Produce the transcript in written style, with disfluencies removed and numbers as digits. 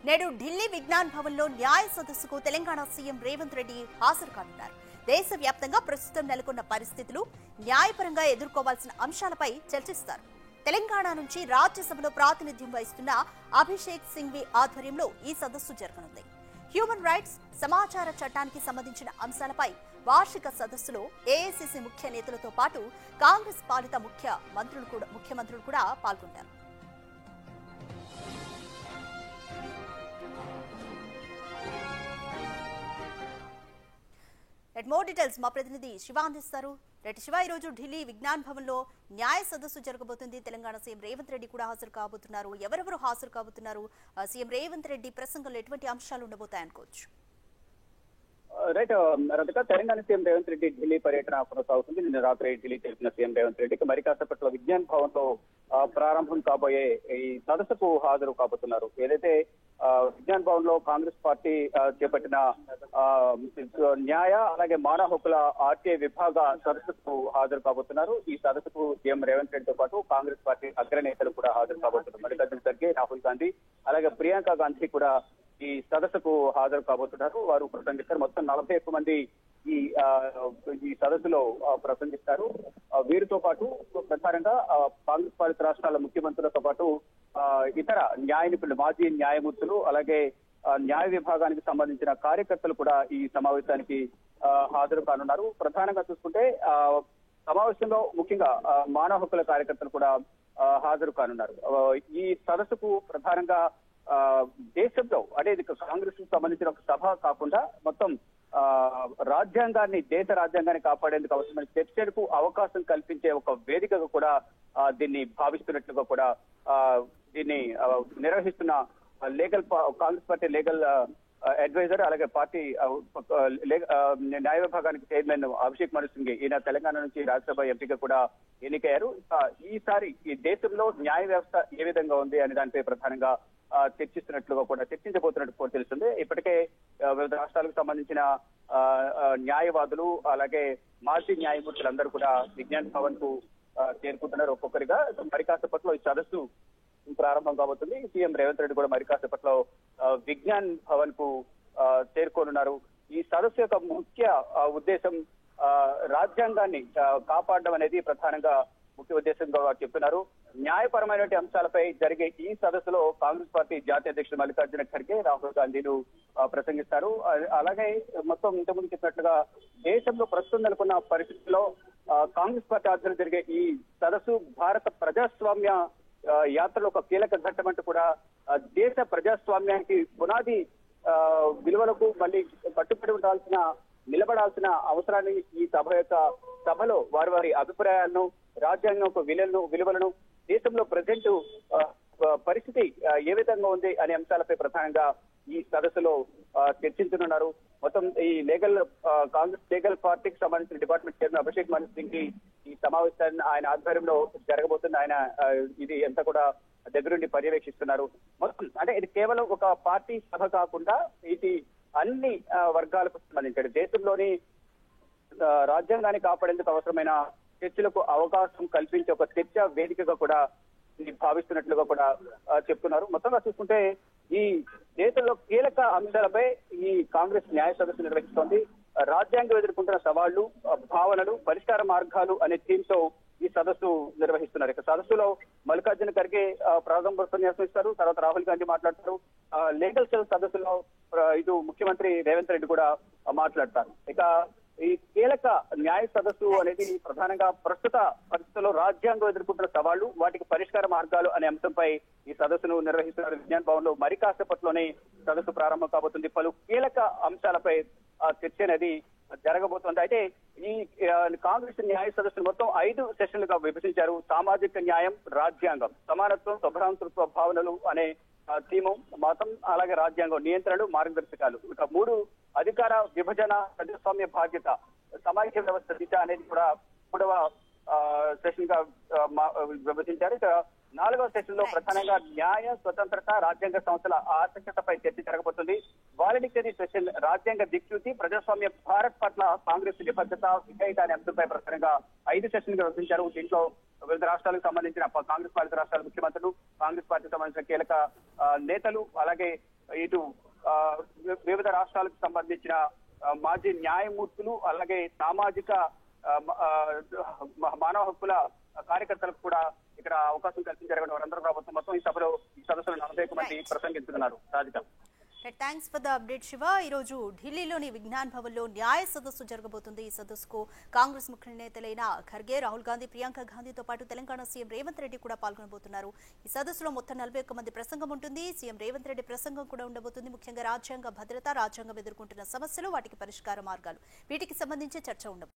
నేడు ఢిల్లీ విజ్ఞాన్ భవన్లో న్యాయ సదస్సుకు తెలంగాణ సీఎం రేవంత్ రెడ్డి హాజరు కానున్నారు. దేశవ్యాప్తంగా ప్రస్తుతం నెలకొన్న పరిస్థితులు, న్యాయపరంగా ఎదుర్కోవాల్సిన అంశాలపై చర్చిస్తారు. తెలంగాణ నుంచి రాజ్యసభలో ప్రాతినిధ్యం వహిస్తున్న అభిషేక్ సింఘ్వి ఆధ్వర్యంలో ఈ సదస్సు జరగనుంది. హ్యూమన్ రైట్స్, సమాచార చట్టానికి సంబంధించిన అంశాలపై వార్షిక సదస్సులో ఏఐసీసీ ముఖ్య నేతలతో పాటు కాంగ్రెస్ పాలిత ముఖ్యమంత్రులు కూడా పాల్గొంటారు. మోర్ డీటెయిల్స్ మా ప్రతినిధి శివ అందిస్తారు. శివ, ఈ రోజు ఢిల్లీ విజ్ఞాన్ భవన్ లో న్యాయ సదస్సు జరగబోతుంది. తెలంగాణ సీఎం రేవంత్ రెడ్డి కూడా హాజరు కాబోతున్నారు. ఎవరెవరు హాజరు కాబోతున్నారు? సీఎం రేవంత్ రెడ్డి ప్రసంగంలో ఎటువంటి అంశాలు ఉండబోతాయనుకోవచ్చు? రైట్ రతిక, తెలంగాణ సీఎం రేవంత్ రెడ్డి ఢిల్లీ పర్యటన కొనసాగుతుంది. నిన్న రాత్రి ఢిల్లీ తెలిపిన సీఎం రేవంత్ రెడ్డికి మరి కాసేపట్లో విజ్ఞాన్ భవన్ లో ప్రారంభం కాబోయే ఈ సదస్సుకు హాజరు కాబోతున్నారు. ఏదైతే విజ్ఞాన్ భవన్ లో కాంగ్రెస్ పార్టీ చేపట్టిన న్యాయ అలాగే మానవ హక్కుల ఆర్టీఐ విభాగ సదస్సుకు హాజరు కాబోతున్నారు. ఈ సదస్సుకు సీఎం రేవంత్ రెడ్డితో పాటు కాంగ్రెస్ పార్టీ అగ్రనేతలు కూడా హాజరు కాబోతున్నారు. మల్లికార్జున ఖర్గే, రాహుల్ గాంధీ అలాగే ప్రియాంక గాంధీ కూడా ఈ సదస్సుకు హాజరు కాబోతున్నారు. వారు ప్రసంగిస్తారు. మొత్తం 41 మంది ఈ సదస్సులో ప్రసంగిస్తారు. వీరితో పాటు ప్రధానంగా కాంగ్రెస్ పాలిత రాష్ట్రాల ముఖ్యమంత్రులతో పాటు ఇతర న్యాయ నిపుణులు, మాజీ న్యాయమూర్తులు అలాగే న్యాయ విభాగానికి సంబంధించిన కార్యకర్తలు కూడా ఈ సమావేశానికి హాజరు కానున్నారు. ప్రధానంగా చూసుకుంటే సమావేశంలో ముఖ్యంగా మానవ హక్కుల కార్యకర్తలు కూడా హాజరు కానున్నారు. ఈ సదస్సుకు ప్రధానంగా దేశంలో అంటే ఇది కాంగ్రెస్ కు సంబంధించిన ఒక సభ కాకుండా మొత్తం రాజ్యాంగాన్ని, దేశ రాజ్యాంగాన్ని కాపాడేందుకు అవసరమైన చర్చలకు అవకాశం కల్పించే ఒక వేదికగా కూడా దీన్ని భావిస్తున్నట్లుగా కూడా దీన్ని నిర్వహిస్తున్న కాంగ్రెస్ పార్టీ లీగల్ అడ్వైజర్ అలాగే పార్టీ న్యాయ విభాగానికి చైర్మన్ అభిషేక్ మను సింఘ్వి, ఈయన తెలంగాణ నుంచి రాజ్యసభ ఎంపీగా కూడా ఎన్నికయ్యారు. ఈసారి ఈ దేశంలో న్యాయ వ్యవస్థ ఏ విధంగా ఉంది అనే దానిపై ప్రధానంగా చర్చించబోతున్నట్టు కూడా తెలుస్తుంది. ఇప్పటికే వివిధ రాష్ట్రాలకు సంబంధించిన న్యాయవాదులు అలాగే మాజీ న్యాయమూర్తులందరూ కూడా విజ్ఞాన్ భవన్ కు చేరుకుంటున్నారు ఒక్కొక్కరిగా. మరి కాసేపట్లో ఈ సదస్సు ప్రారంభం కాబోతుంది. సీఎం రేవంత్ రెడ్డి కూడా మరి కాసేపట్లో విజ్ఞాన్ భవన్ కు చేరుకోనున్నారు. ఈ సదస్సు యొక్క ముఖ్య ఉద్దేశం రాజ్యాంగాన్ని కాపాడడం అనేది ప్రధానంగా ముఖ్య ఉద్దేశంగా చెప్తున్నారు. న్యాయపరమైనటువంటి అంశాలపై జరిగే ఈ సదస్సులో కాంగ్రెస్ పార్టీ జాతీయ అధ్యక్షుడు మల్లికార్జున ఖర్గే, రాహుల్ గాంధీలు ప్రసంగిస్తారు. అలాగే మొత్తం ఇంతకుముందు చెప్పినట్లుగా దేశంలో ప్రస్తుతం నెలకొన్న పరిస్థితుల్లో కాంగ్రెస్ పార్టీ ఆధ్వర్యంలో జరిగే ఈ సదస్సు భారత ప్రజాస్వామ్య యాత్రలో ఒక కీలక ఘట్టం అంటూ కూడా దేశ ప్రజాస్వామ్యానికి పునాది విలువలకు మళ్ళీ కట్టుబడి నిలబడాల్సిన అవసరాన్ని ఈ సభలో వారి అభిప్రాయాలను, రాజ్యాంగం యొక్క విలువలను, దేశంలో ప్రజెంట్ పరిస్థితి ఏ విధంగా ఉంది అనే అంశాలపై ప్రధానంగా ఈ సదస్సులో చర్చించనున్నారు. మొత్తం ఈ కాంగ్రెస్ లీగల్ పార్టీకి సంబంధించిన డిపార్ట్మెంట్ చైర్మన్ అభిషేక్ మను సింఘ్వి ఈ సమావేశాన్ని ఆయన ఆధ్వర్యంలో జరగబోతుంది. ఆయన ఇది ఎంత కూడా దగ్గరుండి పర్యవేక్షిస్తున్నారు. మొత్తం అంటే ఇది కేవలం ఒక పార్టీ సభ కాకుండా ఇది అన్ని వర్గాలకు సంబంధించి దేశంలోని రాజ్యాంగాన్ని కాపాడేందుకు అవసరమైన చర్చలకు అవకాశం కల్పించే ఒక చర్చా వేదికగా కూడా భావిస్తున్నట్లుగా కూడా చెప్తున్నారు. మొత్తంగా చూసుకుంటే ఈ దేశంలో కీలక అంశాలపై ఈ కాంగ్రెస్ న్యాయ సదస్సు నిర్వహిస్తోంది. రాజ్యాంగం ఎదుర్కొంటున్న సవాళ్లు, భావనలు, పరిష్కార మార్గాలు అనే థీమ్ తో ఈ సదస్సు నిర్వహిస్తున్నారు. ఇక సదస్సులో మల్లికార్జున ఖర్గే ప్రారంభ ఉపన్యాసం ఇస్తారు. తర్వాత రాహుల్ గాంధీ మాట్లాడతారు. లీగల్ సెల్ సదస్సులో ఇటు ముఖ్యమంత్రి రేవంత్ రెడ్డి కూడా మాట్లాడతారు. ఇక ఈ కీలక న్యాయ సదస్సు అనేది ప్రధానంగా ప్రస్తుత పరిస్థితుల్లో రాజ్యాంగం ఎదుర్కొంటున్న సవాళ్లు, వాటికి పరిష్కార మార్గాలు అనే అంశంపై ఈ సదస్సును నిర్వహిస్తున్నారు. విజ్ఞాన్ భవన్ లో మరి కాసేపట్లోనే సదస్సు ప్రారంభం కాబోతుంది. పలు కీలక అంశాలపై చర్చ అనేది జరగబోతోంది. అయితే ఈ కాంగ్రెస్ న్యాయ సదస్సును మొత్తం 5 సెషన్లుగా విభజించారు. సామాజిక న్యాయం, రాజ్యాంగం, సమానత్వం, సభ్రాంతృత్వ భావనలు అనే థీము, మతం అలాగే రాజ్యాంగం, నియంత్రణలు, మార్గదర్శకాలు. ఇక 3 అధికార విభజన, ప్రజాస్వామ్య బాధ్యత, సమాఖ్య వ్యవస్థ దిశ అనేది కూడా 3వ సెషన్ గా విభజించారు. ఇక 4వ సెషన్ లో ప్రధానంగా న్యాయ, స్వతంత్రత, రాజ్యాంగ సంస్థల ఆవశ్యకతపై చర్చ జరగబోతుంది. వాలంటరీ సెషన్ రాజ్యాంగ దిక్సూచి, ప్రజాస్వామ్య భారత్ పట్ల కాంగ్రెస్ నిబద్ధత, విధేయత అనే అంశంపై ప్రధానంగా 5 సెషన్ గా విభజించారు. దీంట్లో వివిధ రాష్ట్రాలకు సంబంధించిన కాంగ్రెస్ పాలిత రాష్ట్రాల ముఖ్యమంత్రులు, కాంగ్రెస్ పార్టీకి సంబంధించిన కీలక నేతలు, అలాగే ఇటు ఆ, వివిధ రాష్ట్రాలకు సంబంధించిన మాజీ న్యాయమూర్తులు అలాగే సామాజిక మానవ హక్కుల కార్యకర్తలకు కూడా ఇక్కడ అవకాశం కల్పించారు. వారందరూ ప్రభుత్వం మొత్తం ఈ సదస్సులో 41 మంది ప్రసంగిస్తున్నారు. Radhika, thanks for the update Shiva. ఈ రోజు ఢిల్లీలోని విజ్ఞాన్ భవన్ లో న్యాయ సదస్సు జరగబోతుంది. ఈ సదస్సుకు కాంగ్రెస్ ముఖ్య నేతలైన ఖర్గే, రాహుల్ గాంధీ, ప్రియాంక గాంధీతో పాటు తెలంగాణ సీఎం రేవంత్ రెడ్డి కూడా పాల్గొనబోతున్నారు. ఈ సదస్సులో మొత్తం 41 మంది ప్రసంగం ఉంటుంది. సీఎం రేవంత్ రెడ్డి ప్రసంగం కూడా ఉండబోతుంది. ముఖ్యంగా రాజ్యాంగ భద్రత, రాజ్యాంగం ఎదుర్కొంటున్న సమస్యలు, వాటికి పరిష్కార మార్గాలు, వీటికి సంబంధించి చర్చ ఉండబోతుంది.